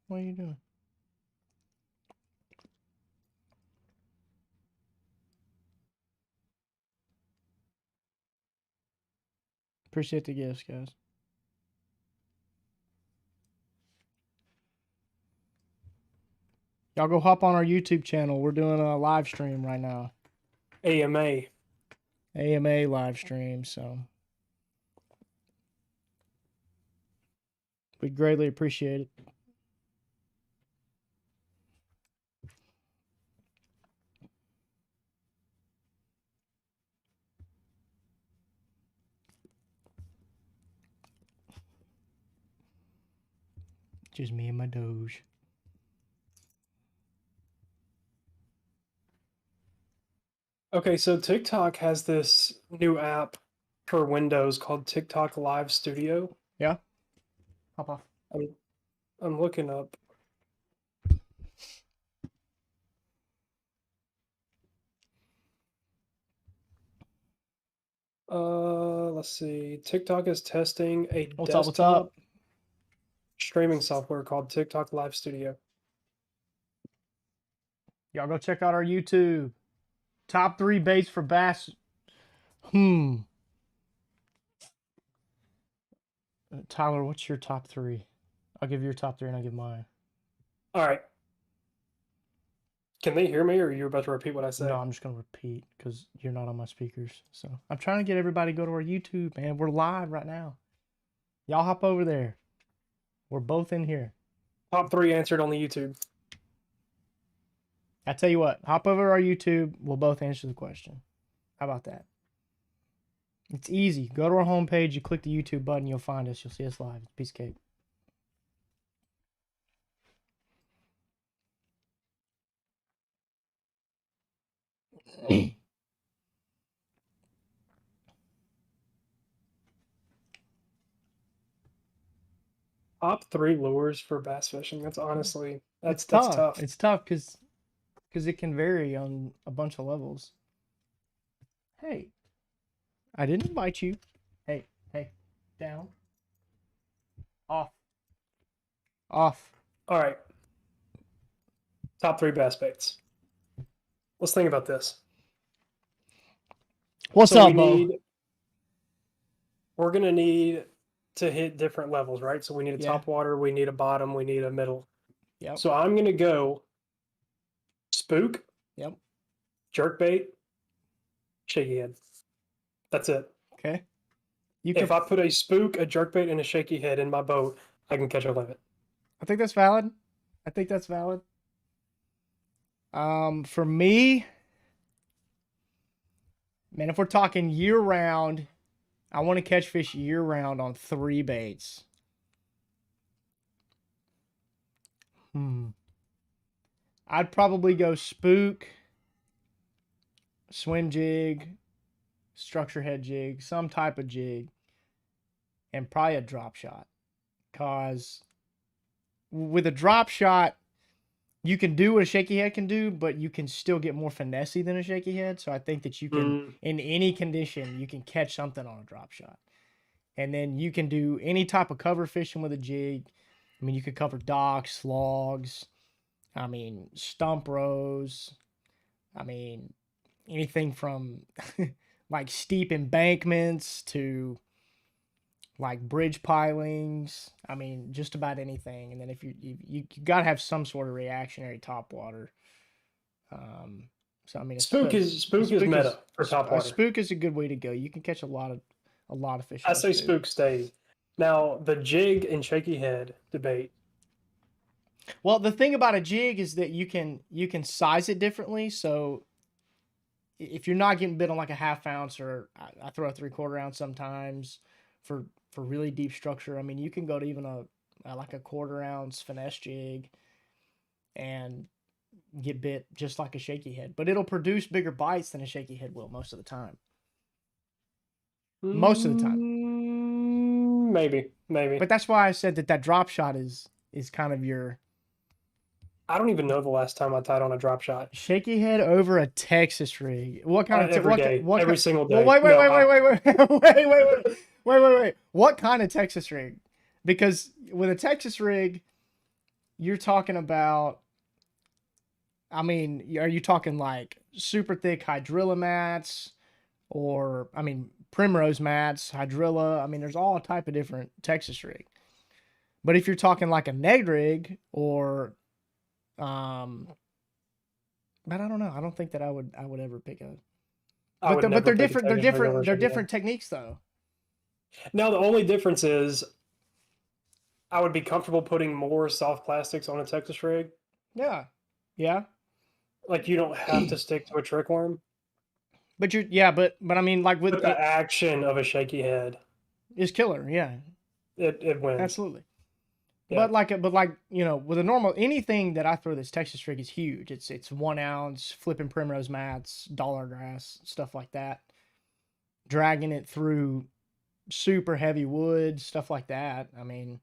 What are you doing? Appreciate the gifts, guys. Y'all go hop on our YouTube channel. We're doing a live stream right now. AMA. AMA live stream, so we'd greatly appreciate it. Just me and my Doge. Okay, so TikTok has this new app for Windows called TikTok Live Studio. Yeah? Hop off. I'm looking up. Let's see. TikTok is testing a What's up? Streaming software called TikTok Live Studio. Y'all go check out our YouTube. Top 3 baits for bass. Tyler, what's your top 3? I'll give your top 3 and I'll give mine. All right. Can they hear me, or are you about to repeat what I said? No, I'm just going to repeat because you're not on my speakers. So I'm trying to get everybody to go to our YouTube, man. We're live right now. Y'all hop over there. We're both in here. Top 3 answered on the YouTube. I tell you what, hop over to our YouTube. We'll both answer the question. How about that? It's easy. Go to our homepage. You click the YouTube button. You'll find us. You'll see us live. It's a piece of cake. Top 3 lures for bass fishing. That's honestly that's tough. tough. It's tough because it can vary on a bunch of levels. Hey, I didn't invite you. Hey, down. Off. All right. Top 3 bass baits. Let's think about this. What's up, Bo? We're going to need to hit different levels, right? So we need a top water, we need a bottom, we need a middle. Yep. So I'm going to go spook. Yep. Jerkbait. Shaky head. That's it. Okay. If I put a spook, a jerkbait, and a shaky head in my boat, I can catch a limit. I think that's valid. For me, man, if we're talking year round, I want to catch fish year round on 3 baits. I'd probably go spook, swim jig, structure head jig, some type of jig, and probably a drop shot. Because with a drop shot, you can do what a shaky head can do, but you can still get more finessey than a shaky head. So I think that you can, in any condition, you can catch something on a drop shot. And then you can do any type of cover fishing with a jig. I mean, you could cover docks, logs, stump rows. Anything from like steep embankments to like bridge pilings. Just about anything. And then if you got to have some sort of reactionary top water. Spook is meta for top water. Spook is a good way to go. You can catch a lot of fish. I say spook stays. Now the jig and shaky head debate. Well, the thing about a jig is that you can size it differently. So if you're not getting bit on like a 1/2 ounce, or I throw a 3/4 ounce sometimes for really deep structure. You can go to even a 1/4 ounce finesse jig and get bit just like a shaky head, but it'll produce bigger bites than a shaky head will most of the time. Maybe. But that's why I said that drop shot is kind of your. I don't even know the last time I tied on a drop shot. Shaky head over a Texas rig. What kind of every single day? Well, wait. What kind of Texas rig? Because with a Texas rig, you're talking about, I mean, are you talking like super thick hydrilla mats, or I mean primrose mats, hydrilla? I mean, there's all type of different Texas rig. But if you're talking like a neg rig or um, but I don't know. I don't think that I would ever pick a. I would But never they're pick a different. They're Texas rig over different. a They're shaky different head. techniques though. Now the only difference is I would be comfortable putting more soft plastics on a Texas rig. Yeah, yeah. Like you don't have to stick to a trick worm, But you're yeah. But I mean, like with but the it action of a shaky head, is killer. Yeah, it wins. absolutely. Yeah. But like with a normal anything that I throw this Texas rig is huge. It's 1 ounce flipping primrose mats, dollar grass, stuff like that. Dragging it through super heavy wood, stuff like that. I mean,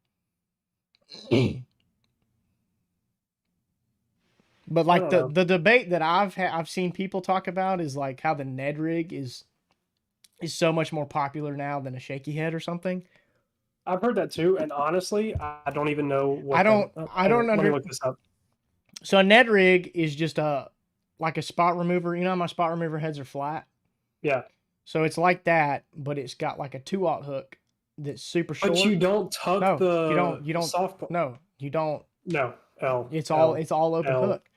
but I like don't the know. the debate that I've seen people talk about is like how the Ned rig is so much more popular now than a shaky head or something. I've heard that too, and honestly, I don't even know I what that. don't I don't Let me under look this up. So a Ned rig is just a like a spot remover. You know how my spot remover heads are flat? Yeah, So it's like that, but it's got like a 2/0 hook that's super but short. you don't tuck No, the you don't soft. no, you don't. No, L It's all open L hook.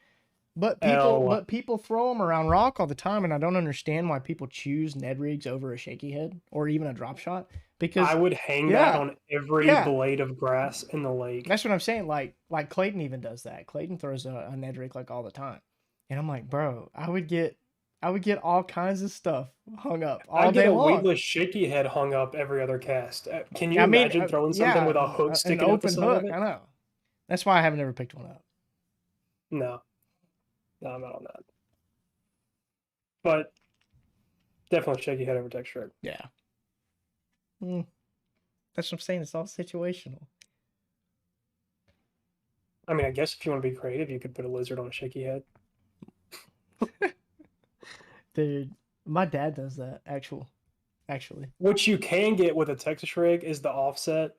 But people L. but people throw them around rock all the time, and I don't understand why people choose Ned rigs over a shaky head or even a drop shot. I Because would hang that yeah, on every yeah, blade of grass in the lake. that's what I'm saying. Like Clayton even does that. Clayton throws a Ned rig like all the time, and I'm like, bro, I would get all kinds of stuff hung up I all get day a long. weightless shaky head hung up every other cast. Can you I mean, imagine throwing something yeah, with a hook an sticking out the open side of hook. it? I know. That's why I haven't ever picked one up. No, no, I'm not on that. But definitely shaky head over texture. Yeah. Mm, that's what I'm saying. It's all situational. I mean, I guess if you want to be creative, you could put a lizard on a shaky head. Dude, my dad does that. Actually. What you can get with a Texas rig is the offset.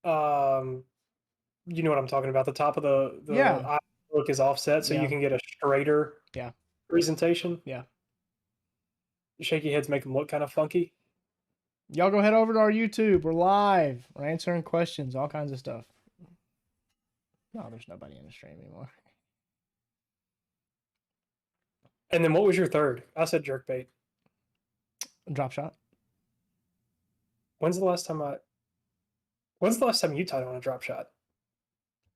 Um, you know what I'm talking about. The top of the Yeah. eye look is offset, so you Yeah. can get a straighter Yeah. presentation. Yeah. Shaky heads make them look kind of funky. Y'all go head over to our YouTube. We're live. We're answering questions, all kinds of stuff. No, there's nobody in the stream anymore. And then what was your third? I said jerkbait. Drop shot. When's the last time you tied on a drop shot?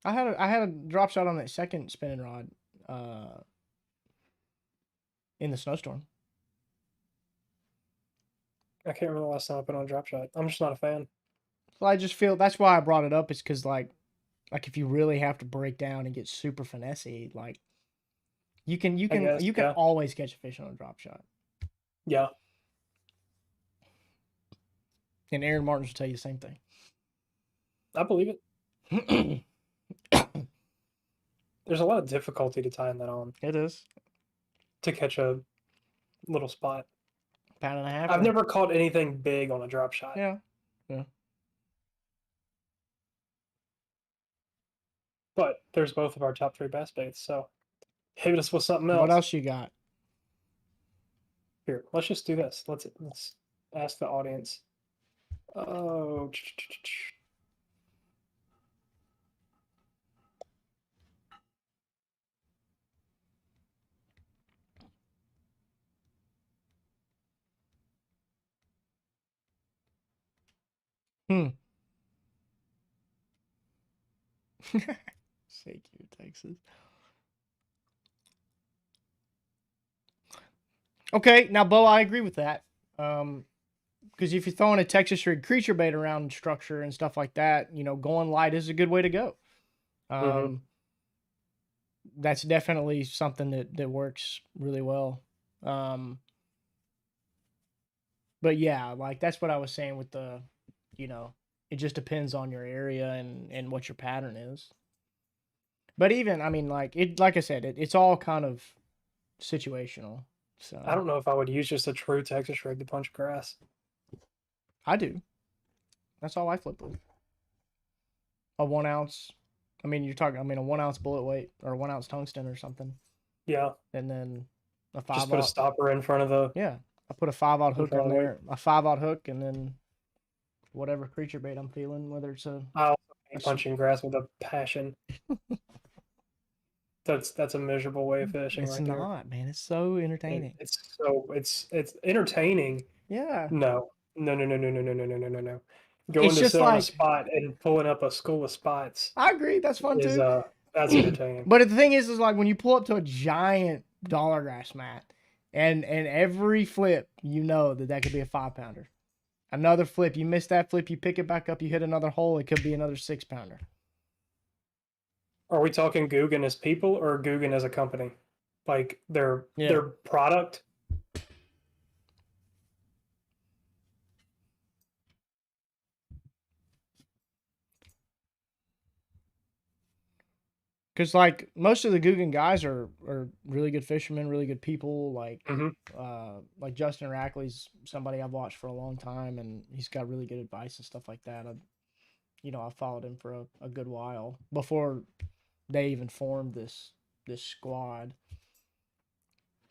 I had a drop shot on that second spinning rod in the snowstorm. I can't remember the last time I put on a drop shot. I'm just not a fan. So I just feel that's why I brought it up, is because like if you really have to break down and get super finessey, like you can guess, yeah. always catch a fish on a drop shot. Yeah. And Aaron Martins will tell you the same thing. I believe it. There's a lot of difficulty to tying that on It is. to catch a little spot. Pound and a half. I've never caught anything big on a drop shot. Yeah. Yeah. But there's both of our top 3 bass baits, so hit us with something else. What else you got? Here, let's just do this. Let's ask the audience. Oh, Secure, Texas. Okay, now Bo, I agree with that. Because if you're throwing a Texas rig creature bait around structure and stuff like that, going light is a good way to go. That's definitely something that works really well. But yeah, like that's what I was saying with the, it just depends on your area and what your pattern is. But even, I mean, like I said, it's all kind of situational. So I don't know if I would use just a true Texas rig to punch grass. I do. That's all I flip with. A 1 ounce I mean, you're talking. I mean, a 1 ounce bullet weight or a 1 ounce tungsten or something, Yeah, and then a just 5 put a aught. stopper in front of the Yeah, I put a 5 aught in hook front on of the weight. there, a 5 aught hook, and then whatever creature bait I'm feeling, whether it's I also a hate punching grass with a passion. That's a miserable way of fishing it's right there. not, man. It's so entertaining. It's entertaining. Yeah, No, no, no, no, no, no, no, no, no, no, no, no. Going it's to just sit on a like spot and pulling up a school of spots I agree. That's fun is too. that's entertaining. But the thing is like when you pull up to a giant dollar grass mat, and every flip, you know that could be a 5 pounder. Another flip, you miss that flip, you pick it back up, you hit another hole, it could be another 6 pounder. Are we talking Guggen as people or Guggen as a company? Like their Yeah. product? Because like most of the Guggen guys are really good fishermen, really good people. Hmm. Like Justin Rackley's somebody I've watched for a long time, and he's got really good advice and stuff like that. I followed him for a good while before they even formed this squad.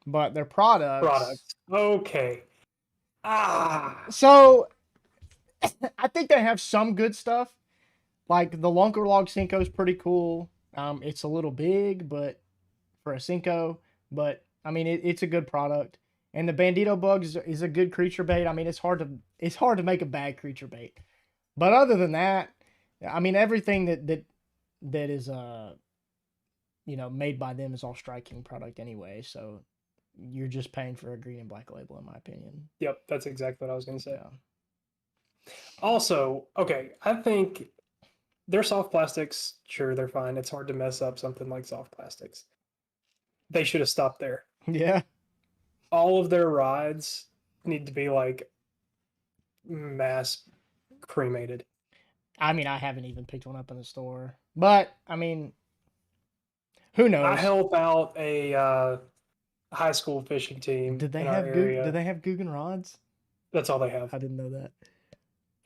But their products. Product. Okay. Ah. So I think they have some good stuff. Like the Lunker Log Cinco is pretty cool. It's a little big, but for a Cinco, but I mean it's a good product. And the Bandito bug is a good creature bait. I mean it's hard to make a bad creature bait. But other than that, I mean everything that is made by them is all Strike King product anyway. So you're just paying for a green and black label, in my opinion. Yep, that's exactly what I was going to say. Yeah. Also, okay, I think they're soft plastics. Sure, they're fine. It's hard to mess up something like soft plastics. They should have stopped there. Yeah. All of their rides need to be like mass cremated. I mean, I haven't even picked one up in the store, but I mean, who knows? I help out a high school fishing team Did they in our have area. Did they have Guggen rods? That's all they have. I didn't know that.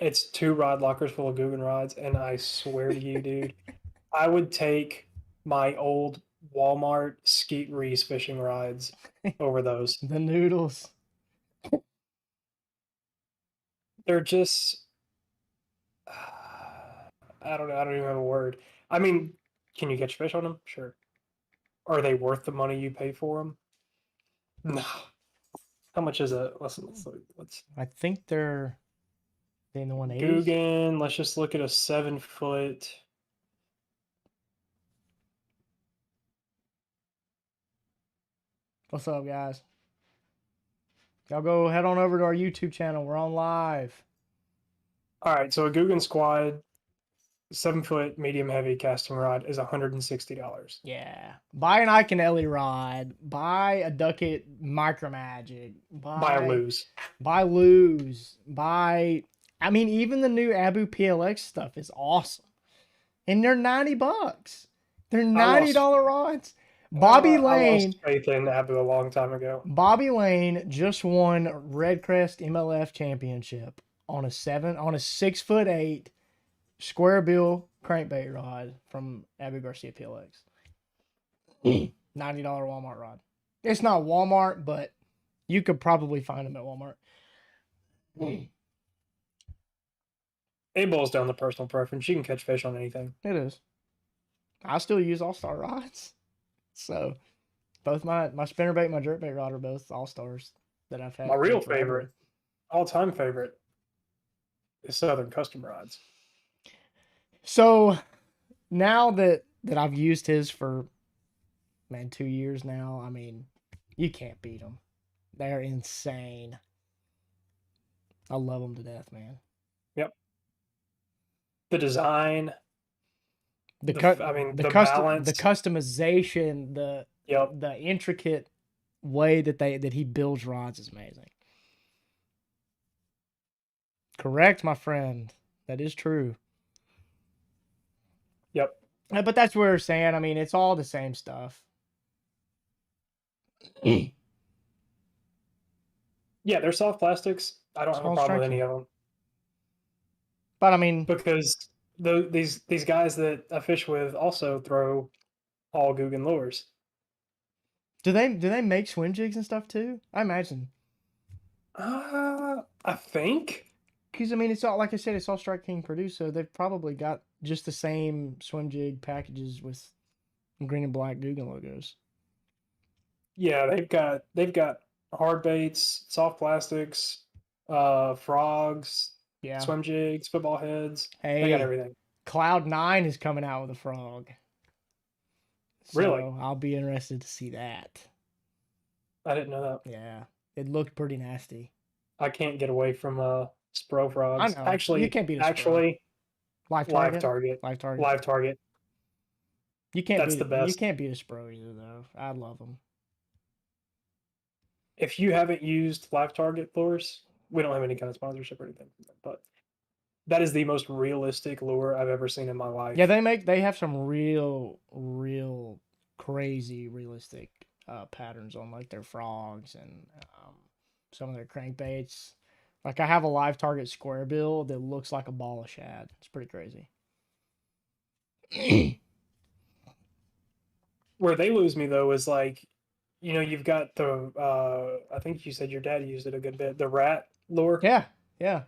It's 2 rod lockers full of Guggen rods, and I swear to you, dude, I would take my old Walmart Skeet Reese fishing rods over those. The noodles. They're just I don't know. I don't even have a word. I mean, can you catch fish on them? Sure. Are they worth the money you pay for them? No. How much is it? Let's I think they're in the 180s. Guggen. Let's just look at a 7-foot. What's up, guys? Y'all go head on over to our YouTube channel. We're on live. All right, so a Guggen Squad 7-foot medium heavy casting rod is $160. Yeah. Buy an Iconelli rod. Buy a Duckett Micro Magic. Buy a lose. Buy Lose. Buy. I mean, even the new Abu PLX stuff is awesome, and they're $90. They're $90 rods. Bobby Lane. I lost faith in Abu a long time ago. Bobby Lane just won Red Crest MLF championship on a 6'8" square bill crankbait rod from Abu Garcia PLX. $90 Walmart rod. It's not Walmart, but you could probably find them at Walmart. It boils down to personal preference. You can catch fish on anything. It is. I still use All-Star rods. So both my spinnerbait, my jerkbait rod are both All-Stars that I've had. My real favorite, all-time favorite, is Southern Custom Rods. So now that I've used his for 2 years now, I mean, you can't beat them. They're insane. I love them to death, man. Yep. The design, the balance, the customization, yep, the intricate way that he builds rods is amazing. Correct, my friend. That is true. Yep. But that's what we're saying. I mean, it's all the same stuff. Yeah, they're soft plastics. I don't have a problem with any of them. But I mean, because these guys that I fish with also throw all Guggen lures. Do they make swim jigs and stuff too? I imagine. I think. Because I mean, it's all like I said, it's all Strike King produced, so they've probably got just the same swim jig packages with green and black Guggen logos. Yeah, they've got hard baits, soft plastics, frogs, Yeah. swim jigs, football heads. They got Hey, everything. Cloud9 is coming out with a frog, Really, so I'll be interested to see that. I didn't know that. Yeah, it looked pretty nasty. I can't get away from Spro I frogs. know you Actually, can't beat a Spro. actually, Live live target, target, live target. live target. You can't That's beat the it. You best. can't beat a Spro either, though. I love them. If you haven't used live target lures, we don't have any kind of sponsorship or anything, but that is the most realistic lure I've ever seen in my life. Yeah, they have some real crazy realistic patterns on like their frogs and some of their crankbaits. Like I have a live target square bill that looks like a ball of shad. It's pretty crazy. Where they lose me though is like, you've got the I think you said your dad used it a good bit, the rat lure. Yeah, yeah.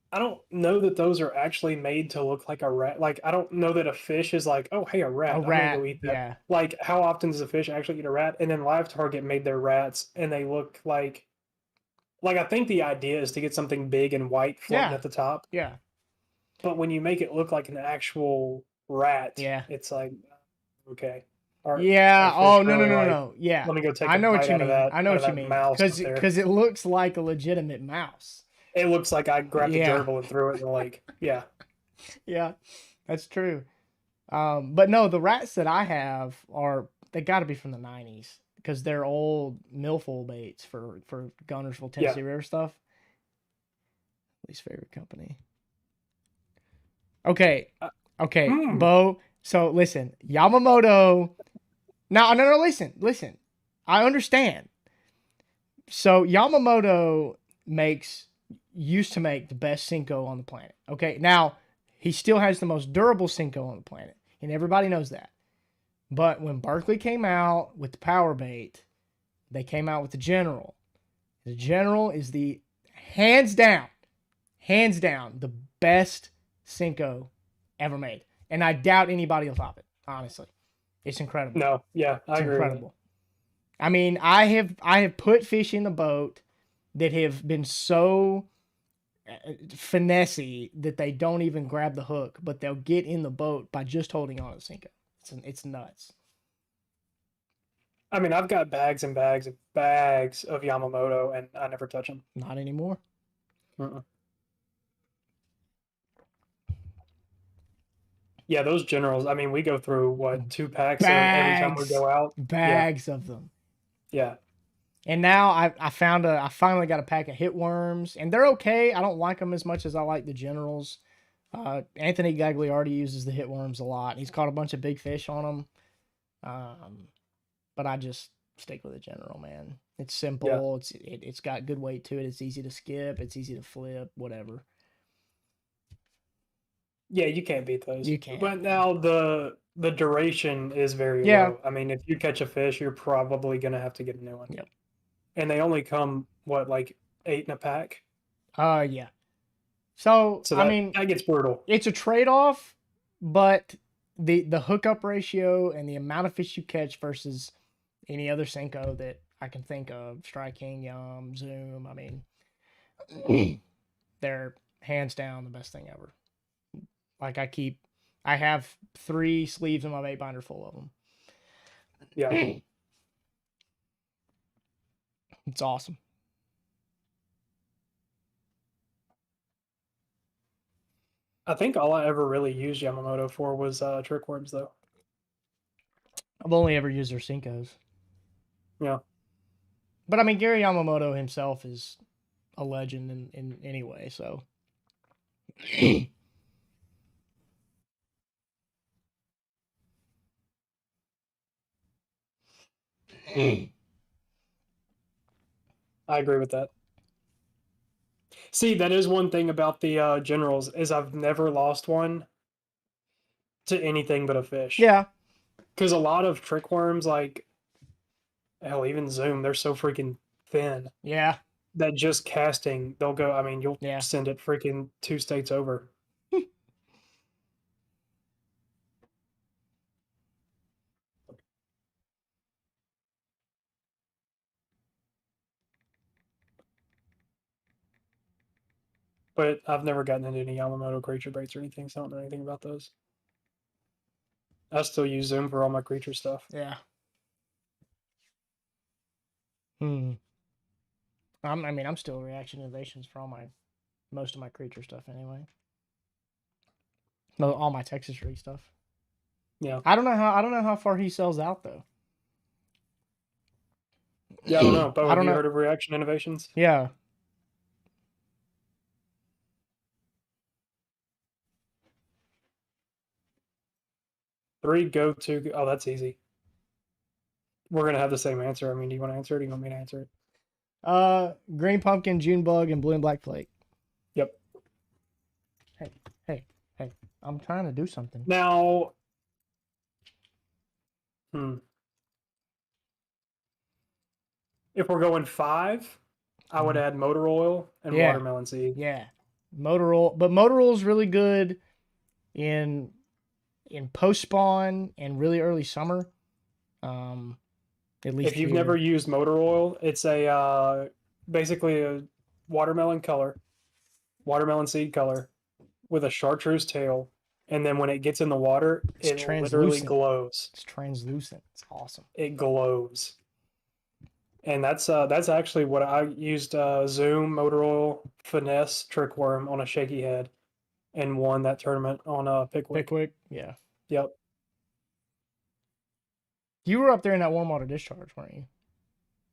I don't know that those are actually made to look like a rat. Like I don't know that a fish is like, oh hey, a rat, A I'm gonna rat. go eat that. Yeah. Like how often does a fish actually eat a rat? And then Live Target made their rats and they look like I think the idea is to get something big and white floating Yeah. at the top. Yeah. But when you make it look like an actual rat, Yeah. it's like, okay. Our Yeah. fish Oh, no, no, really no, no, like, no. Yeah. let me go take I a know what bite you out of mean. that I know what you mean. mouse up Cuz there. cuz it looks like a legitimate mouse. It looks like I grabbed a Yeah. gerbil and threw it in the lake. Yeah. Yeah. That's true. But no, the rats that I have they got to be from the 90s because they're old milfoil baits for Gunnersville, Yeah. Tennessee River stuff. Least favorite company. Okay. Okay, Bo. So listen, Yamamoto. Now, no, listen. I understand. So Yamamoto used to make the best Senko on the planet. Okay, now he still has the most durable Senko on the planet, and everybody knows that. But when Berkeley came out with the power bait, they came out with the General. The General is the hands down, the best Senko ever made, and I doubt anybody will top it. Honestly, it's incredible. No, yeah, I It's agree incredible. I mean, I have put fish in the boat that have been so finessey that they don't even grab the hook, but they'll get in the boat by just holding on to the Senko. It's nuts. I mean, I've got bags and bags of Yamamoto, and I never touch them. Not anymore. Uh-uh. Yeah, those generals. I mean, we go through what 2 packs of them every time we go out. Bags of them. Yeah. And now I finally got a pack of hit worms, and they're okay. I don't like them as much as I like the generals. Anthony Gagliardi uses the hit worms a lot. He's caught a bunch of big fish on them. But I just stick with the general, man. It's simple. Yeah. It's got good weight to it. It's easy to skip. It's easy to flip. Whatever. Yeah, you can't beat those. You can't. But now the duration is very low. I mean, if you catch a fish, you're probably gonna have to get a new one. Yep. And they only come what, like 8 in a pack? Yeah. So that, I mean, that gets brutal. It's a trade-off, but the hookup ratio and the amount of fish you catch versus any other Senko that I can think of, Strike King, Yum, Zoom, I mean, they're hands down the best thing ever. Like I have 3 sleeves in my bait binder full of them. Yeah. It's awesome. I think all I ever really used Yamamoto for was trick worms, though. I've only ever used their Senkos. Yeah. But I mean, Gary Yamamoto himself is a legend in any way, so. I agree with that. See, that is one thing about the generals is I've never lost one to anything but a fish. Yeah. Because a lot of trick worms, like hell, even Zoom, they're so freaking thin Yeah. that just casting, they'll go. I mean, you'll Yeah. send it freaking 2 states over. But I've never gotten into any Yamamoto creature baits or anything, so I don't know anything about those. I still use Zoom for all my creature stuff. Yeah. I mean, I'm still Reaction Innovations for most of my creature stuff anyway. All my Texas Rig stuff. Yeah. I don't know how far he sells out though. Yeah, I don't know. But I have don't you know. heard of Reaction Innovations? Yeah. Three go-to. Oh, that's easy. We're gonna have the same answer. I mean, do you want to answer it? Or do you want me to answer it? Green Pumpkin, June Bug, and Blue and Black Flake. Yep. Hey. I'm trying to do something. Now, if we're going 5, I would add motor oil and Yeah. watermelon seed. Yeah. Motor oil, but motor oil is really good in post spawn and really early summer. At least If you've here. never used motor oil, it's a basically a watermelon seed color with a chartreuse tail, and then when it gets in the water, It's it literally translucent. glows. It's translucent. It's awesome. It glows. And that's actually what I used. Zoom, motor oil, finesse, trick worm on a shaky head, and won that tournament on Pickwick. Yeah. Yep. You were up there in that warm water discharge, weren't you?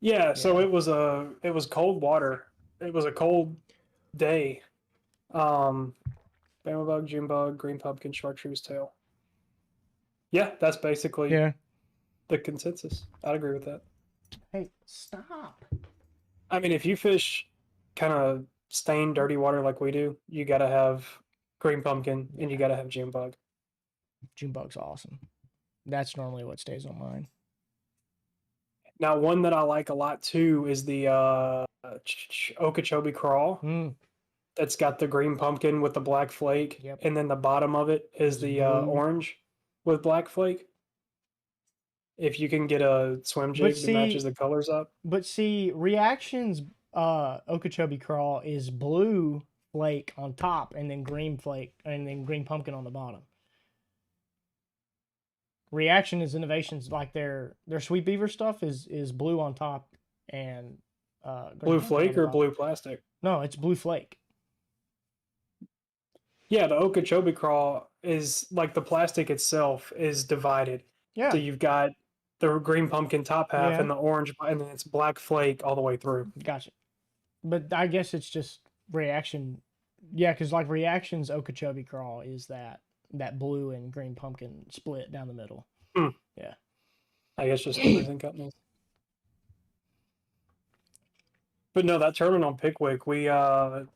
Yeah. So Yeah. it was cold water. It was a cold day. Bama bug, June bug, green pumpkin, chartreuse tail. Yeah, that's basically the consensus. I'd agree with that. Hey, stop. I mean, if you fish kind of stained, dirty water like we do, you got to have green pumpkin and you got to have June bug. June bug's awesome. That's normally what stays on mine. Now, one that I like a lot too is the Okeechobee Crawl. That's got the green pumpkin with the black flake, and then the bottom of it is the orange with black flake. If you can get a swim jig that matches the colors up. But see, Reaction's Okeechobee Crawl is blue flake on top and then green flake and then green pumpkin on the bottom. Reaction is Innovations, like their Sweet Beaver stuff is blue on top and blue flake or blue plastic? No, it's blue flake. Yeah, the Okeechobee Crawl is like the plastic itself is divided. Yeah. So you've got the green pumpkin top half and the orange, and then it's black flake all the way through. Gotcha. But I guess it's just Reaction. Yeah, because like Reaction's Okeechobee Crawl is that blue and green pumpkin split down the middle. Yeah. I guess just different companies. But no, that tournament on Pickwick, we found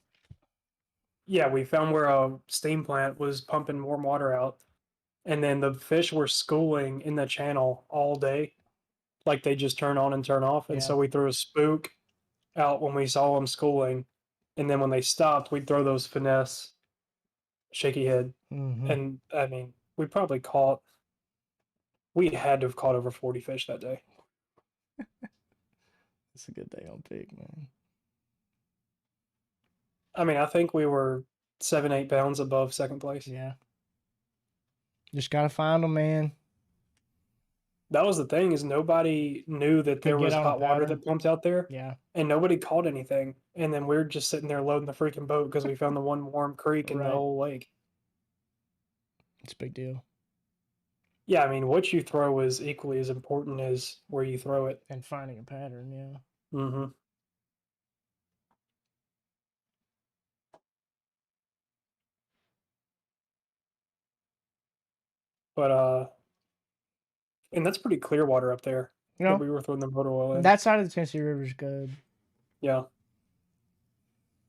where a steam plant was pumping warm water out, and then the fish were schooling in the channel all day, like they just turn on and turn off. And so we threw a spook out when we saw them schooling, and then when they stopped, we'd throw those finesse shaky head. And I mean, we had to have caught over 40 fish that day. It's a good day on Pig, man. I mean, I think we were 7-8 pounds above second place. Yeah. Just gotta find them, man. That was the thing, is nobody knew that there was hot water that pumped out there. Yeah. And nobody caught anything. And then we were just sitting there loading the freaking boat because we found the one warm creek in the whole lake. It's a big deal. Yeah, I mean, what you throw is equally as important as where you throw it. And finding a pattern, yeah. Mm-hmm. But and that's pretty clear water up there. That we were throwing the motor oil in. That side of the Tennessee River is good. Yeah.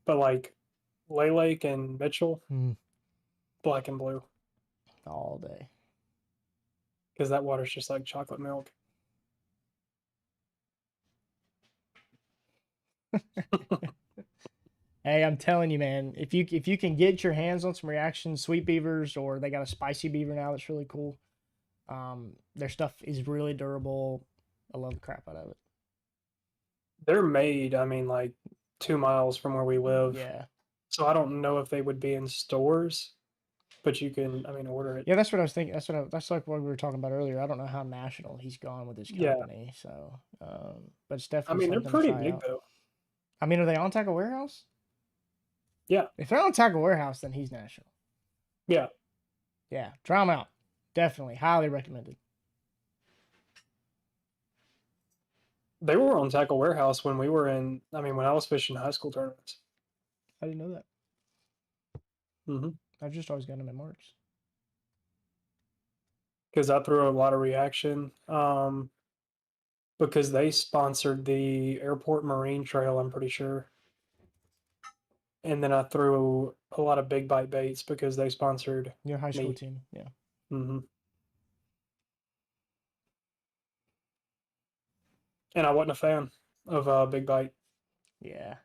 But like Lake and Mitchell, Mm, black and blue, all day. because that water's just like chocolate milk. Hey, I'm telling you, man, if you can get your hands on some reaction sweet beavers, or they got a spicy beaver now that's really cool. Their stuff is really durable. I love the crap out of it. They're made, I mean, like 2 miles from where we live. Yeah. So I don't know if they would be in stores, but you can, I mean, order it. Yeah, that's what I was thinking. That's like what we were talking about earlier. I don't know how national he's gone with his Yeah. company, so but it's I definitely mean, they're something to pretty try big out. though. I mean, are they on Tackle Warehouse? Yeah. If they're on Tackle Warehouse, then he's national. Yeah. Yeah, try them out. Definitely, highly recommended. They were on Tackle Warehouse when we were in, I mean, when I was fishing high school tournaments. I didn't know that. Mm-hmm. I've just always gotten them at Marks. Because I threw a lot of reaction. Because they sponsored the Airport Marine Trail, I'm pretty sure. And then I threw a lot of big bite baits because they sponsored Your high school me. team, yeah. Mm-hmm. And I wasn't a fan of Big Bite. Yeah.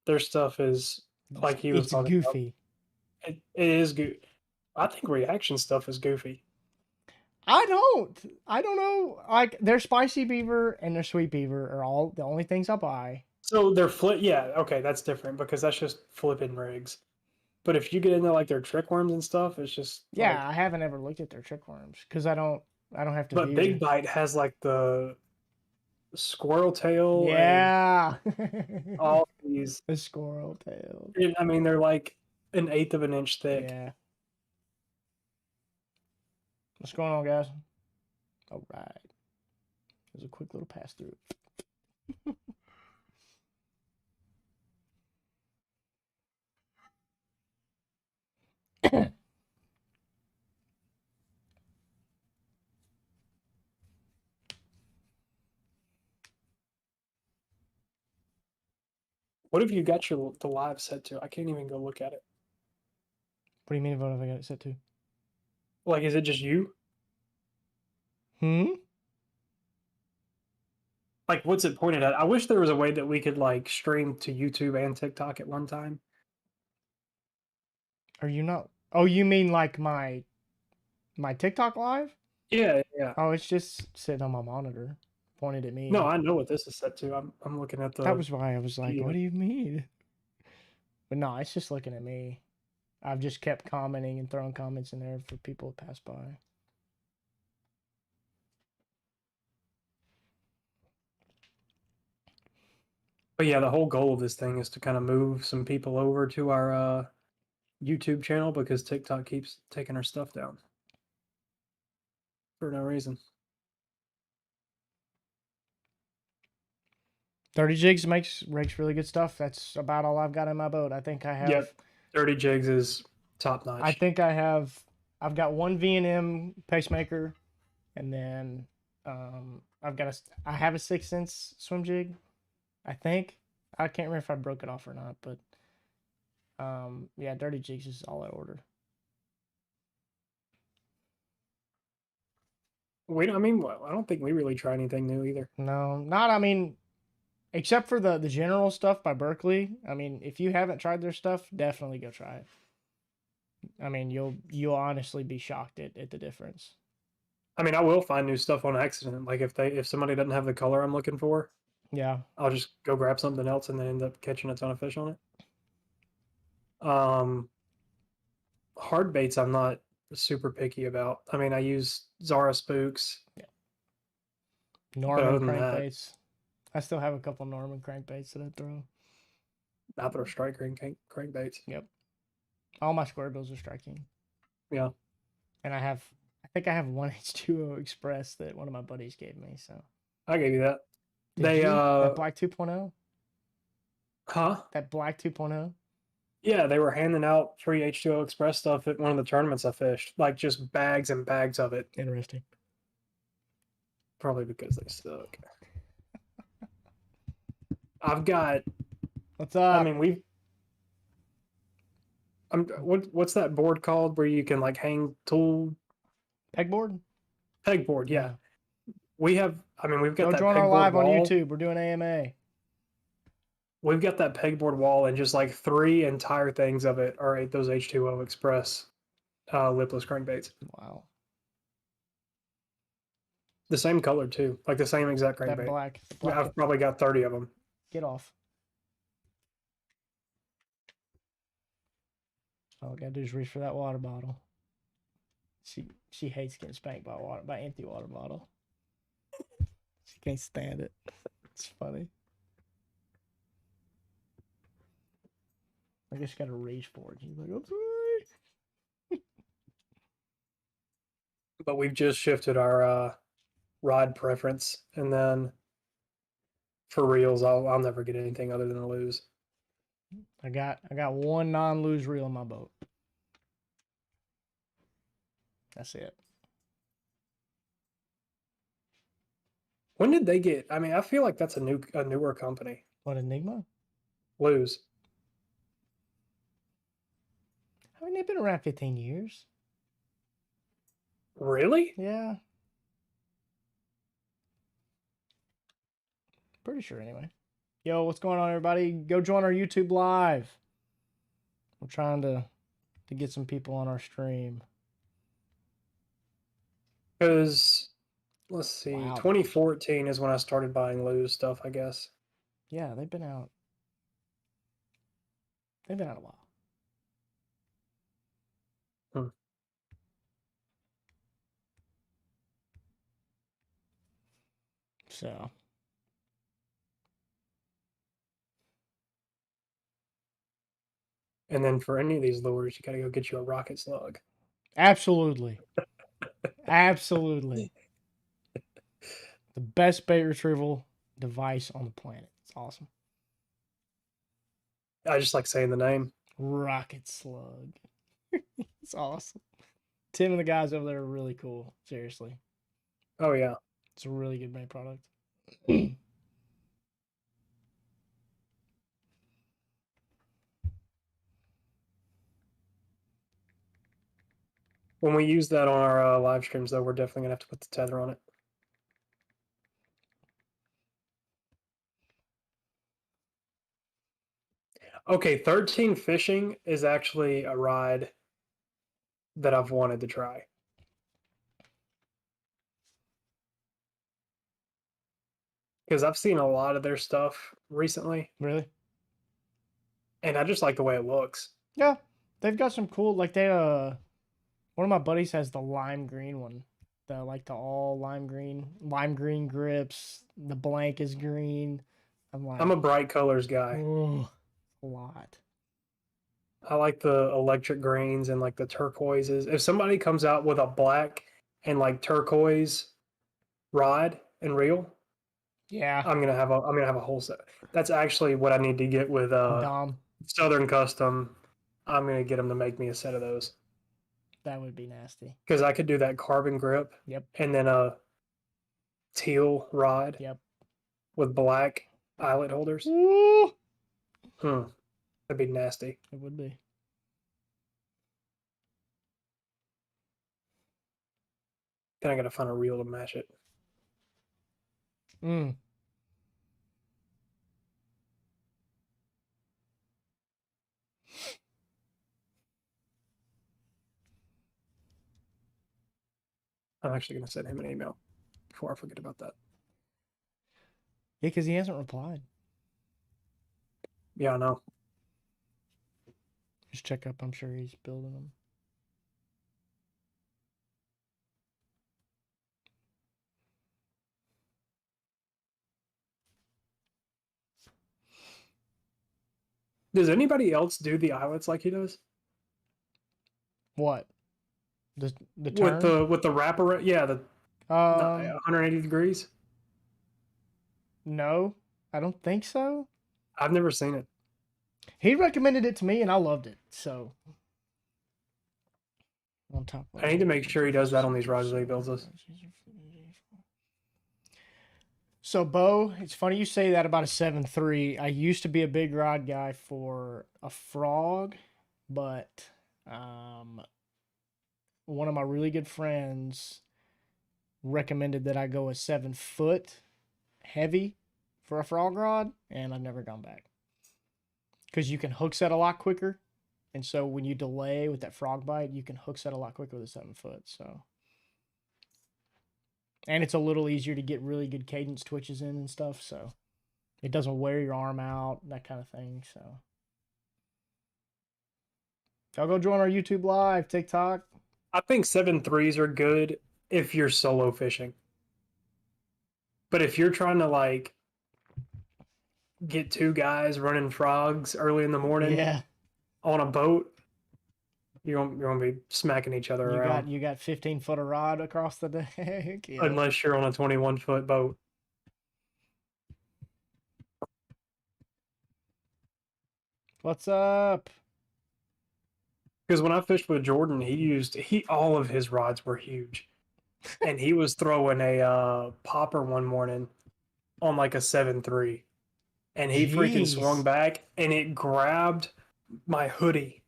Their stuff is like he was It's talking goofy. about. It is good. I think reaction stuff is goofy. I don't know. Like their spicy beaver and their sweet beaver are all the only things I buy. So they're flip. Yeah, okay, that's different because that's just flipping rigs. But if you get into like their trick worms and stuff, it's just Yeah, like. I haven't ever looked at their trick worms because I don't have to But veer. Big Bite has like the squirrel tail and Yeah. all these. The squirrel tail. I mean, they're like an eighth of an inch thick. Yeah. What's going on, guys? All right. There's a quick little pass through. What have you got the live set to? I can't even go look at it. What do you mean? What have I got it set to? Like, is it just you? Hmm. Like, what's it pointed at? I wish there was a way that we could like stream to YouTube and TikTok at one time. Are you not? Oh, you mean like my TikTok live? Yeah, yeah. Oh, it's just sitting on my monitor, pointed at me. No, I know what this is set to. I'm looking at the. That was why I was like, video. "What do you mean?" But no, it's just looking at me. I've just kept commenting and throwing comments in there for people to pass by. But yeah, the whole goal of this thing is to kind of move some people over to our YouTube channel because TikTok keeps taking our stuff down for no reason. 30 Jigs makes really good stuff. That's about all I've got in my boat. I think I have. Yep. 30 Jigs is top notch. I think I've got one V&M pacemaker, and then I have a 6 Sense swim jig. I think I can't remember if I broke it off or not, but yeah, Dirty Jigs is all I ordered. I don't think we really try anything new either. No, not. I mean, except for the general stuff by Berkley. I mean, if you haven't tried their stuff, definitely go try it. I mean, you'll honestly be shocked at the difference. I mean, I will find new stuff on accident. Like if somebody doesn't have the color I'm looking for, yeah, I'll just go grab something else and then end up catching a ton of fish on it. Hard baits I'm not super picky about. I mean, I use Zara spooks. Yeah. Norman crankbaits. I still have a couple Norman crankbaits that I throw. I throw strike crankbaits. Yep. All my square bills are striking. Yeah. And I think I have one H2O Express that one of my buddies gave me. So I gave you that. That Black 2.0? Huh? That Black 2.0? Yeah, they were handing out free H2O Express stuff at one of the tournaments I fished. Like just bags and bags of it. Interesting. Probably because they suck. I've got. What's up? I mean, What's that board called where you can like hang tool Pegboard? pegboard? Yeah, we have. I mean, we've got Go that join our pegboard live on wall. YouTube. We're doing AMA. We've got that pegboard wall, and just like 3 entire things of it are those H2O Express lipless crankbaits. Wow. The same color too, like the same exact That crankbait. black. I've probably got 30 of them. Get off. All I gotta do is reach for that water bottle. She hates getting spanked by empty water bottle. She can't stand it. It's funny. I guess you gotta reach for it. She's like, I'm sorry. But we've just shifted our rod preference, and then for reels, I'll never get anything other than a Lew's. I got one non-lose reel in my boat. That's it. When did they get? I mean, I feel like that's a newer company. What, Enigma? Lew's. I mean, they've been around 15 years. Really? Yeah. Pretty sure, anyway. Yo, what's going on, everybody? Go join our YouTube live. We're trying to get some people on our stream. Because, let's see, Wow. 2014 is when I started buying Lew's stuff, I guess. Yeah, they've been out. They've been out a while. So. And then for any of these lures, you got to go get you a rocket slug. Absolutely. Absolutely. The best bait retrieval device on the planet. It's awesome. I just like saying the name. Rocket slug. It's awesome. Tim and the guys over there are really cool. Seriously. Oh, yeah. It's a really good bait product. When we use that on our live streams, though, we're definitely going to have to put the tether on it. Okay, 13 Fishing is actually a ride that I've wanted to try. Because I've seen a lot of their stuff recently. Really? And I just like the way it looks. Yeah. They've got some cool, like they, one of my buddies has the lime green one. The all lime green grips. The blank is green. I'm a bright colors guy. Oh, a lot. I like the electric greens and like the turquoises. If somebody comes out with a black and like turquoise rod and reel, yeah, I'm gonna have a whole set. That's actually what I need to get with Dom. Southern Custom. I'm gonna get them to make me a set of those. That would be nasty. Because I could do that carbon grip. Yep. And then a teal rod. Yep. With black eyelet holders. Ooh. That'd be nasty. It would be. Then I gotta find a reel to match it. Mm. I'm actually gonna send him an email before I forget about that. Yeah, because he hasn't replied. Yeah, I know. Just check up. I'm sure he's building them. Does anybody else do the eyelets like he does? What? The turn? With the wrapper? Yeah, the 180 degrees. No, I don't think so. I've never seen it. He recommended it to me, and I loved it. So on top. I need to make sure he does that on these rods that he builds us. So, Bo, it's funny you say that about a 7.3. I used to be a big rod guy for a frog but one of my really good friends recommended that I go a 7 foot heavy for a frog rod, and I've never gone back because you can hook set a lot quicker. And so when you delay with that frog bite, you can hook set a lot quicker with a 7 foot. So, and it's a little easier to get really good cadence twitches in and stuff. So it doesn't wear your arm out, that kind of thing. So y'all go join our YouTube live, TikTok. I think 7.3s are good if you're solo fishing. But if you're trying to like get two guys running frogs early in the morning on a boat, you're gonna be smacking each other around. You got 15 foot of rod across the deck. Yeah. Unless you're on a 21-foot boat. What's up? Because when I fished with Jordan, all of his rods were huge. And he was throwing a popper one morning on like a 7.3. And he freaking swung back and it grabbed my hoodie,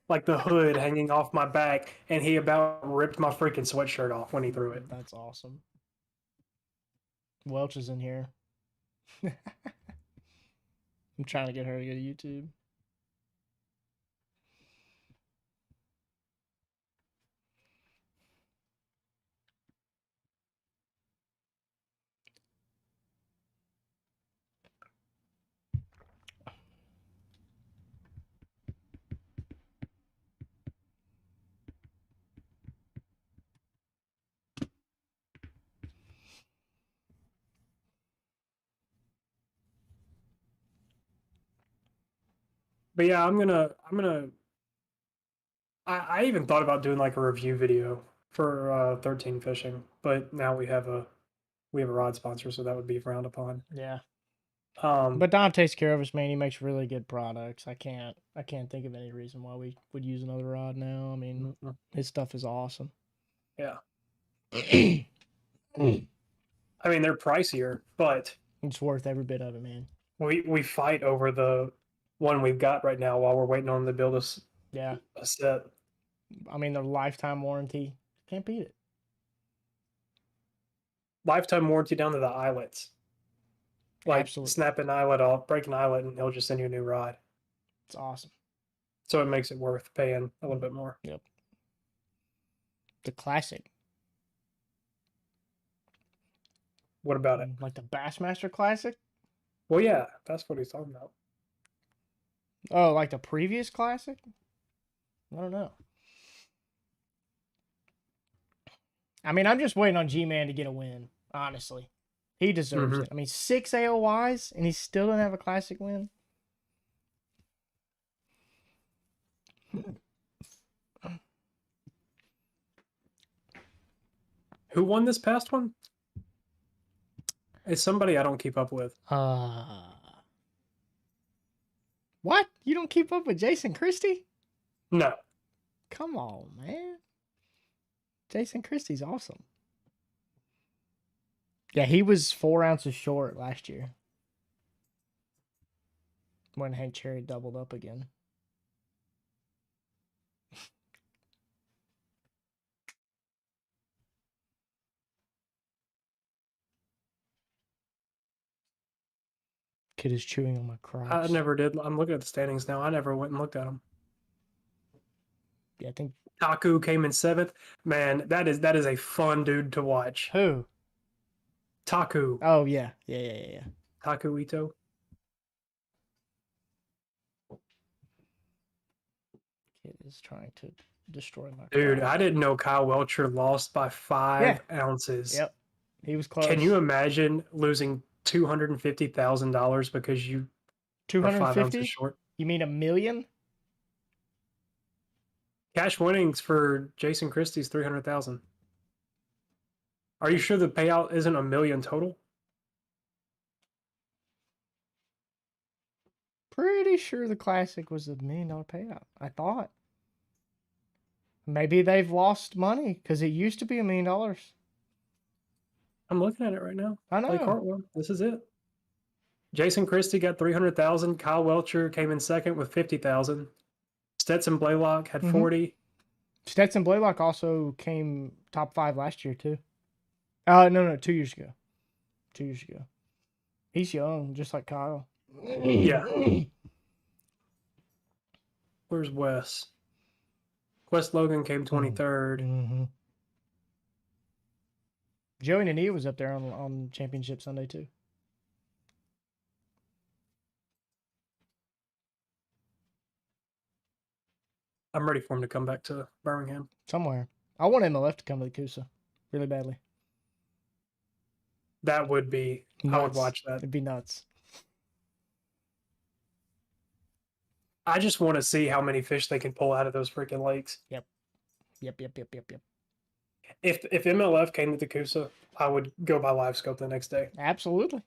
like the hood hanging off my back, and he about ripped my freaking sweatshirt off when he threw it. That's awesome. Welch is in here. I'm trying to get her to go to YouTube. But yeah, I even thought about doing like a review video for 13 fishing, but now we have a rod sponsor, so that would be frowned upon. Yeah. But Don takes care of us, man. He makes really good products. I can't think of any reason why we would use another rod now. I mean, his stuff is awesome. Yeah. I mean, they're pricier, but it's worth every bit of it, man. We fight over the one we've got right now while we're waiting on them to build us a set. I mean, the lifetime warranty, can't beat it. Lifetime warranty down to the eyelets. Like Absolutely. snap an eyelet off, break an eyelet, and he'll just send you a new rod. It's awesome. So it makes it worth paying a little bit more. Yep. The classic. What about it? Like the Bassmaster Classic? Well, yeah, that's what he's talking about. Oh, like the previous Classic? I don't know. I mean, I'm just waiting on G-Man to get a win, honestly. He deserves it. I mean, 6 AOYs, and he still doesn't have a Classic win? Who won this past one? It's somebody I don't keep up with. What? You don't keep up with Jason Christie? No. Come on, man. Jason Christie's awesome. Yeah, he was 4 ounces short last year when Hank Cherry doubled up again. Kid is chewing on my crocs. I never did. I'm looking at the standings now. I never went and looked at them. Yeah, I think Taku came in 7th. Man, that is a fun dude to watch. Who? Taku. Oh yeah. Yeah. Taku Ito. Kid is trying to destroy my dude. I didn't know Kyle Welcher lost by 5 ounces. Yep, he was close. Can you imagine losing $250,000 because you 250 5 ounces short? You mean $1 million? Cash winnings for Jason Christie's 300,000. Are you sure the payout isn't $1 million total? Pretty sure the Classic was $1 million payout. I thought. Maybe they've lost money because it used to be $1 million. I'm looking at it right now. I know. Blake Hartwell. This is it. Jason Christie got 300,000. Kyle Welcher came in second with 50,000. Stetson Blaylock had Mhm. 40. Stetson Blaylock also came top 5 last year too. No, 2 years ago. 2 years ago. He's young, just like Kyle. Yeah. Where's Wes? Wes Logan came 23rd. Mm-hmm. Joey Nania was up there on Championship Sunday too. I'm ready for him to come back to Birmingham. Somewhere. I want MLF to come to the Coosa really badly. That would be, Nuts. I would watch that. It'd be nuts. I just want to see how many fish they can pull out of those freaking lakes. Yep. If MLF came to the Coosa, I would go by live scope the next day. Absolutely.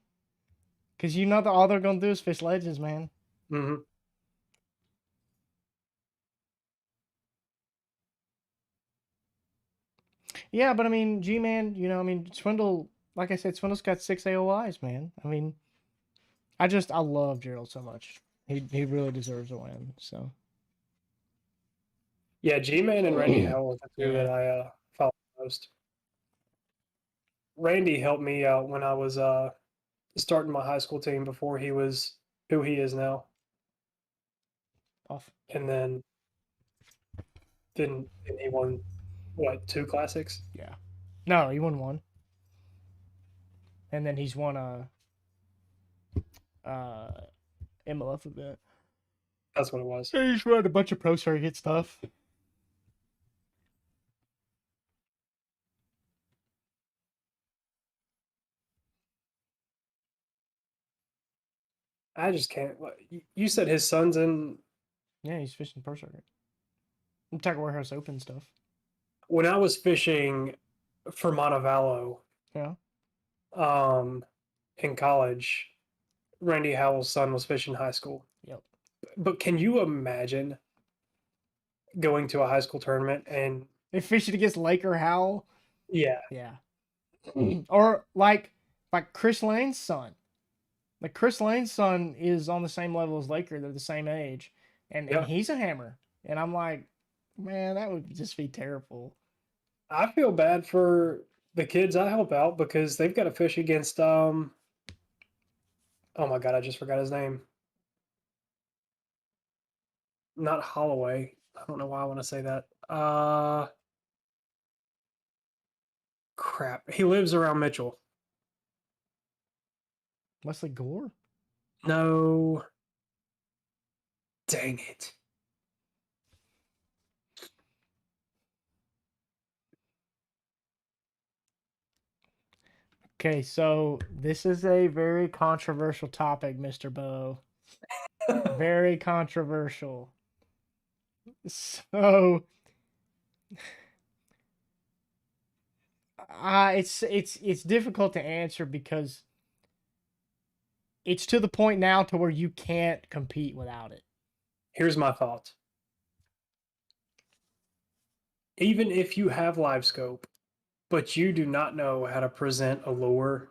Because you know that all they're going to do is fish legends, man. Mm-hmm. Yeah, but I mean, G-Man, you know, I mean, Swindle, like I said, Swindle's got 6 AOIs, man. I mean, I love Gerald so much. He really deserves a win, so. Yeah, G-Man and Randy Howell are the two that I follow most. Randy helped me out when I was starting my high school team before he was who he is now. Off. And then he won, what, 2 classics? Yeah. No, he won 1. And then he's won a MLF event. That's what it was. He's won a bunch of pro circuit stuff. I just can't. You said his son's in. Yeah, he's fishing pro circuit. I'm talking Warehouse Open stuff. When I was fishing for Montevallo, Yeah. In college, Randy Howell's son was fishing high school. Yep. But can you imagine going to a high school tournament and they fishing against Laker Howell? Yeah. Yeah. Or like Chris Lane's son. Like Chris Lane's son is on the same level as Laker. They're the same age. And he's a hammer. And I'm like, man, that would just be terrible. I feel bad for the kids I help out because they've got to fish against oh my god, I just forgot his name. Not Holloway. I don't know why I want to say that. Crap. He lives around Mitchell. Wesley Gore? No. Dang it. Okay, so this is a very controversial topic, Mr. Bo. Very controversial. So it's difficult to answer because it's to the point now to where you can't compete without it. Here's my thought. Even if you have live scope, but you do not know how to present a lure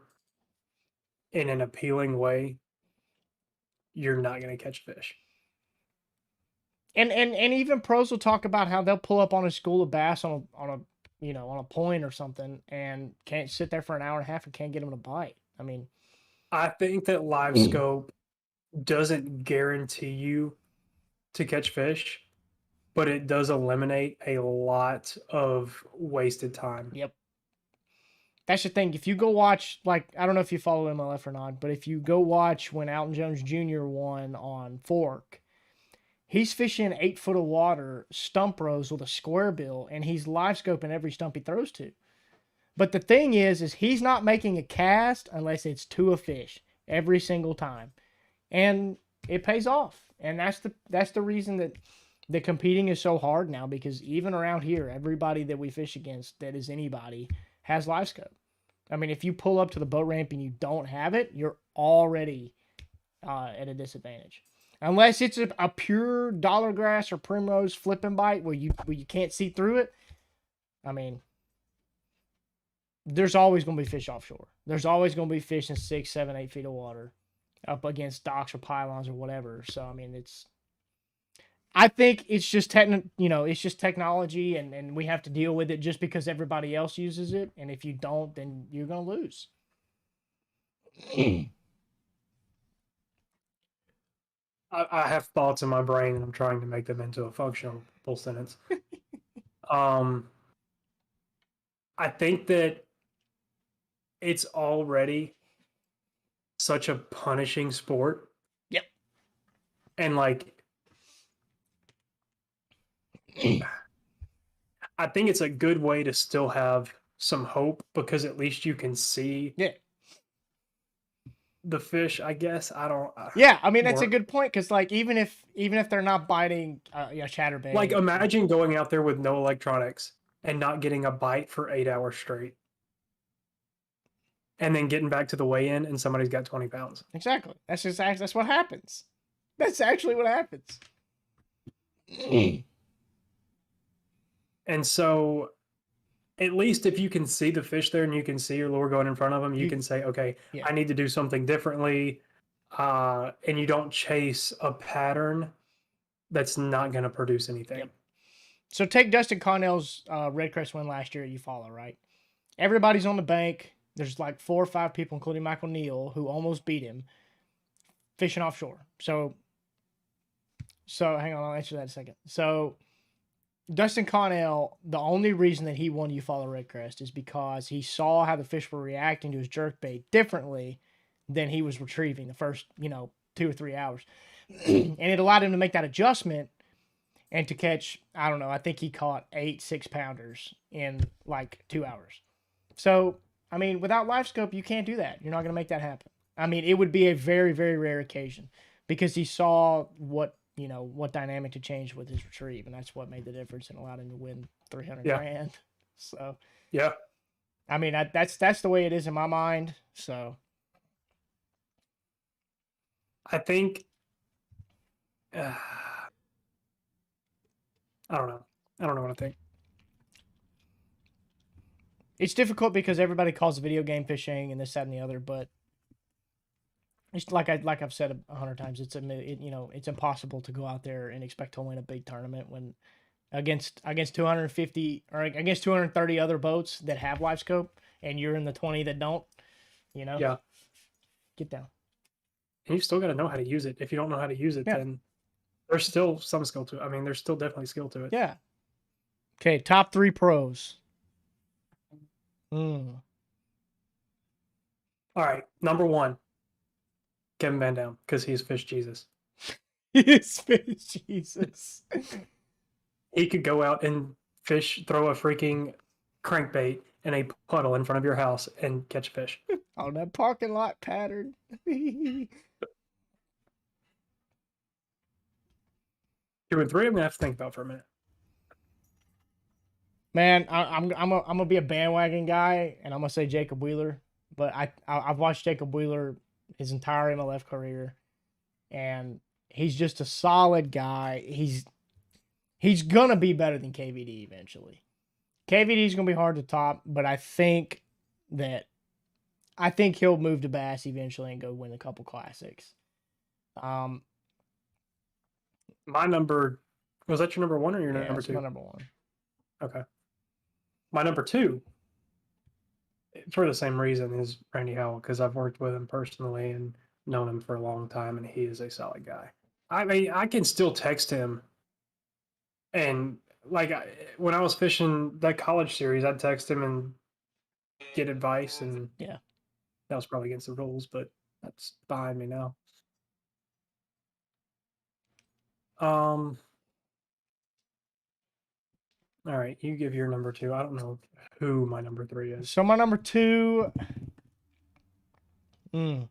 in an appealing way, you're not going to catch fish. And even pros will talk about how they'll pull up on a school of bass on a point or something and can't sit there for an hour and a half and can't get them to bite. I mean, I think that live scope doesn't guarantee you to catch fish, but it does eliminate a lot of wasted time. Yep. That's the thing. If you go watch, like, I don't know if you follow MLF or not, but if you go watch when Alton Jones Jr. won on Fork, he's fishing 8 foot of water, stump rows with a square bill, and he's live scoping every stump he throws to. But the thing is he's not making a cast unless it's to a fish every single time. And it pays off. And that's the reason that the competing is so hard now, because even around here, everybody that we fish against that is anybody has live scope. I mean, if you pull up to the boat ramp and you don't have it, you're already at a disadvantage. Unless it's a pure dollar grass or primrose flipping bite where you can't see through it. I mean, there's always going to be fish offshore. There's always going to be fish in 6, 7, 8 feet of water up against docks or pylons or whatever. So, I mean, I think it's just it's just technology, and we have to deal with it just because everybody else uses it. And if you don't, then you're gonna lose. I have thoughts in my brain and I'm trying to make them into a functional full sentence. um, I think that it's already such a punishing sport. Yep. And like, I think it's a good way to still have some hope because at least you can see Yeah. the fish. I guess I don't. Yeah, I mean that's a good point because like even if they're not biting chatterbait, like imagine going out there with no electronics and not getting a bite for 8 hours straight, and then getting back to the weigh-in and somebody's got 20 pounds. Exactly. That's what happens. That's actually what happens. And so, at least if you can see the fish there and you can see your lure going in front of them, you can say, okay, yeah. I need to do something differently. And you don't chase a pattern that's not going to produce anything. Yep. So take Dustin Connell's Red Crest win last year at Eufaula, right? Everybody's on the bank. There's like 4 or 5 people, including Michael Neal, who almost beat him, fishing offshore. So hang on, I'll answer that in a second. So Dustin Connell, the only reason that he won Eufaula Red Crest is because he saw how the fish were reacting to his jerkbait differently than he was retrieving the first, 2 or 3 hours. And it allowed him to make that adjustment and to catch, I don't know, I think he caught 8 6-pounders in like 2 hours. So, I mean, without LiveScope, you can't do that. You're not going to make that happen. I mean, it would be a very, very rare occasion because he saw what dynamic to change with his retrieve, and that's what made the difference and allowed him to win 300 grand. So, yeah. I mean, that's the way it is in my mind. So, I think, I don't know. I don't know what I think. It's difficult because everybody calls it video game fishing and this, that, and the other, but it's like I've said 100 times. It's impossible to go out there and expect to win a big tournament when against 250 or against 230 other boats that have LiveScope, and you're in the 20 that don't. Yeah. Get down. And you still got to know how to use it. If you don't know how to use it, then there's still some skill to it. I mean, there's still definitely skill to it. Yeah. Okay, top 3 pros. All right, number 1, Kevin Van Dam, because he's Fish Jesus. He's Fish Jesus. He could go out and throw a freaking crankbait in a puddle in front of your house and catch fish. On that parking lot pattern. 2 and 3, I'm gonna have to think about for a minute. Man, I'm gonna be a bandwagon guy, and I'm gonna say Jacob Wheeler. But I've watched Jacob Wheeler his entire MLF career, and he's just a solid guy. He's gonna be better than KVD eventually. KVD is gonna be hard to top, but I think he'll move to Bass eventually and go win a couple classics. My number was that your number 1 or your number 2? My number 1. Okay. My number 2, for the same reason, is Randy Howell, because I've worked with him personally and known him for a long time, and he is a solid guy. I mean, I can still text him, and like when I was fishing that college series, I'd text him and get advice, and yeah, that was probably against the rules, but that's behind me now. All right, you give your number 2. I don't know who my number 3 is. So my number 2. I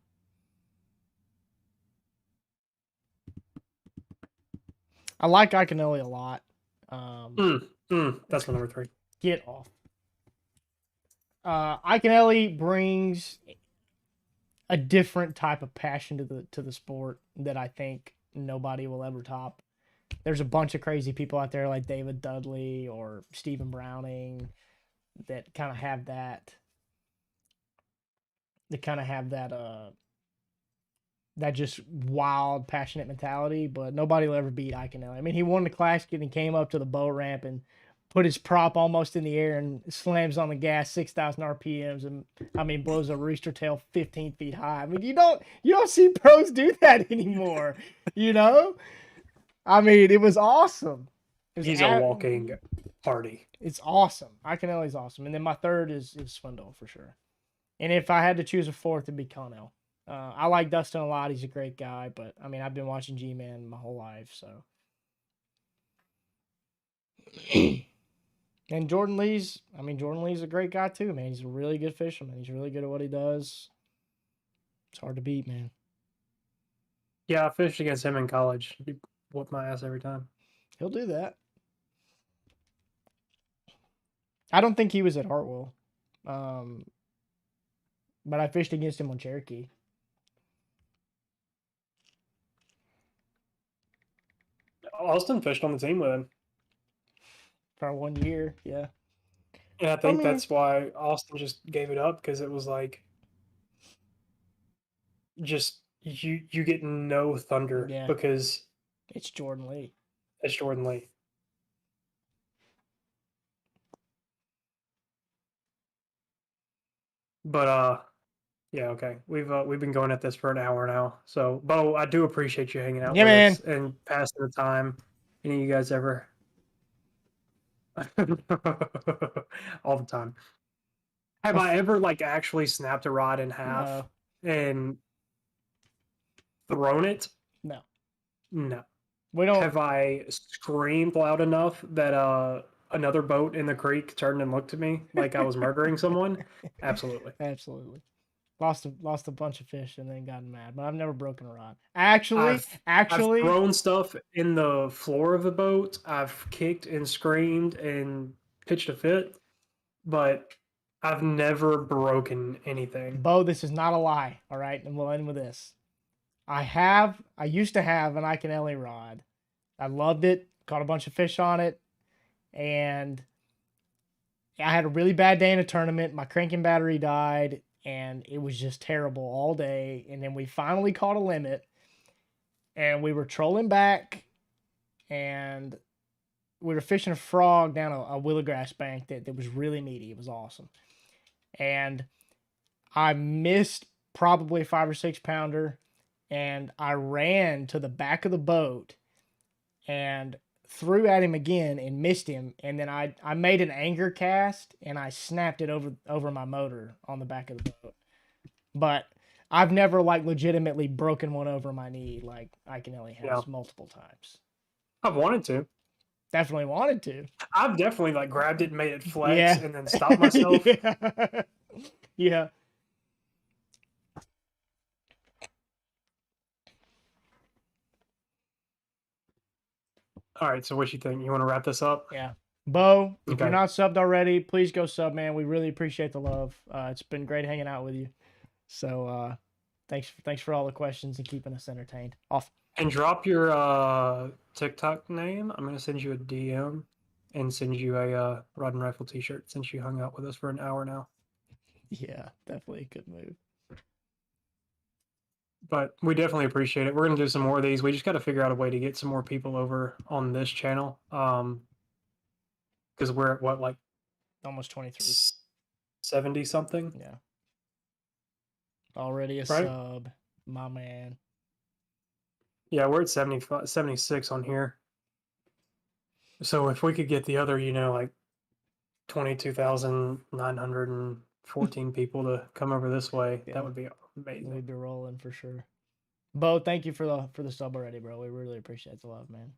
like Iaconelli a lot. That's my number 3. Get off. Iaconelli brings a different type of passion to the sport that I think nobody will ever top. There's a bunch of crazy people out there like David Dudley or Stephen Browning that kind of have that. that just wild, passionate mentality, but nobody will ever beat Iaconelli. I mean, he won the Classic and he came up to the boat ramp and put his prop almost in the air and slams on the gas 6,000 RPMs and I mean blows a rooster tail 15 feet high. I mean, you don't see pros do that anymore, you know? I mean, it was awesome. He's a walking party. It's awesome. Iaconelli's awesome. And then my third is Swindle for sure. And if I had to choose a fourth, it'd be Connell. I like Dustin a lot. He's a great guy, but I mean, I've been watching G-Man my whole life, so. And Jordan Lee's a great guy too, man. He's a really good fisherman. He's really good at what he does. It's hard to beat, man. Yeah, I fished against him in college. He whooped my ass every time. He'll do that. I don't think he was at Hartwell. But I fished against him on Cherokee. Austin fished on the team with him. For 1 year, yeah. And I think that's why Austin just gave it up, because it was like just you get no thunder because it's Jordan Lee. It's Jordan Lee. But yeah, okay. We've been going at this for an hour now. So, Bo, I do appreciate you hanging out with us and passing the time. Any of you guys ever all the time. Have I ever like actually snapped a rod in half and thrown it? No. No. We don't. Have I screamed loud enough that another boat in the creek turned and looked at me like I was murdering someone? Absolutely. Absolutely. Lost a bunch of fish and then gotten mad, but I've never broken a rod. I've thrown stuff in the floor of the boat. I've kicked and screamed and pitched a fit, but I've never broken anything. Bo, this is not a lie, all right? And we'll end with this. I used to have an Iaconelli rod. I loved it, caught a bunch of fish on it, and I had a really bad day in a tournament. My cranking battery died, and it was just terrible all day. And then we finally caught a limit, and we were trolling back, and we were fishing a frog down a willow grass bank that was really meaty. It was awesome. And I missed probably a 5 or 6 pounder, and I ran to the back of the boat and threw at him again and missed him. And then I made an anchor cast and I snapped it over my motor on the back of the boat. But I've never like legitimately broken one over my knee like Iaconelli has multiple times. I've wanted to. Definitely wanted to. I've definitely like grabbed it and made it flex and then stopped myself. Yeah. All right, so what you think? You want to wrap this up? Yeah. Bo, if you're not subbed already, please go sub, man. We really appreciate the love. It's been great hanging out with you. So thanks for all the questions and keeping us entertained. Off. And drop your TikTok name. I'm going to send you a DM and send you a Rod and Rifle t-shirt since you hung out with us for an hour now. Yeah, definitely a good move. But we definitely appreciate it. We're going to do some more of these. We just got to figure out a way to get some more people over on this channel. Because we're at what, like almost 23. 70 something? Yeah. Already a sub, my man. Yeah, we're at 76 on here. So if we could get the other, like 22,914 people to come over this way, that would be amazing. We'd be rolling for sure. Bo, thank you for the sub already, bro. We really appreciate the love, man.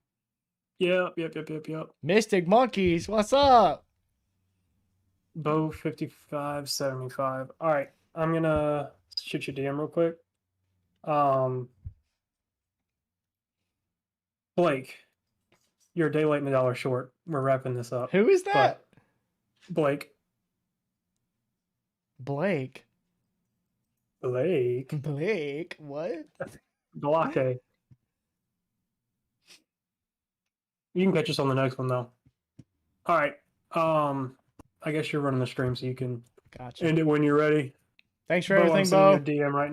Yep. Mystic Monkeys, what's up? Bo 5575. All right, I'm gonna shoot your DM real quick. Blake, you're a day late and $1 short. We're wrapping this up. Who is that? Blake. Blake. What? Blake. You can catch us on the next one though. All right. I guess you're running the stream, so you can end it when you're ready. Thanks for everything, Bo. DM right now.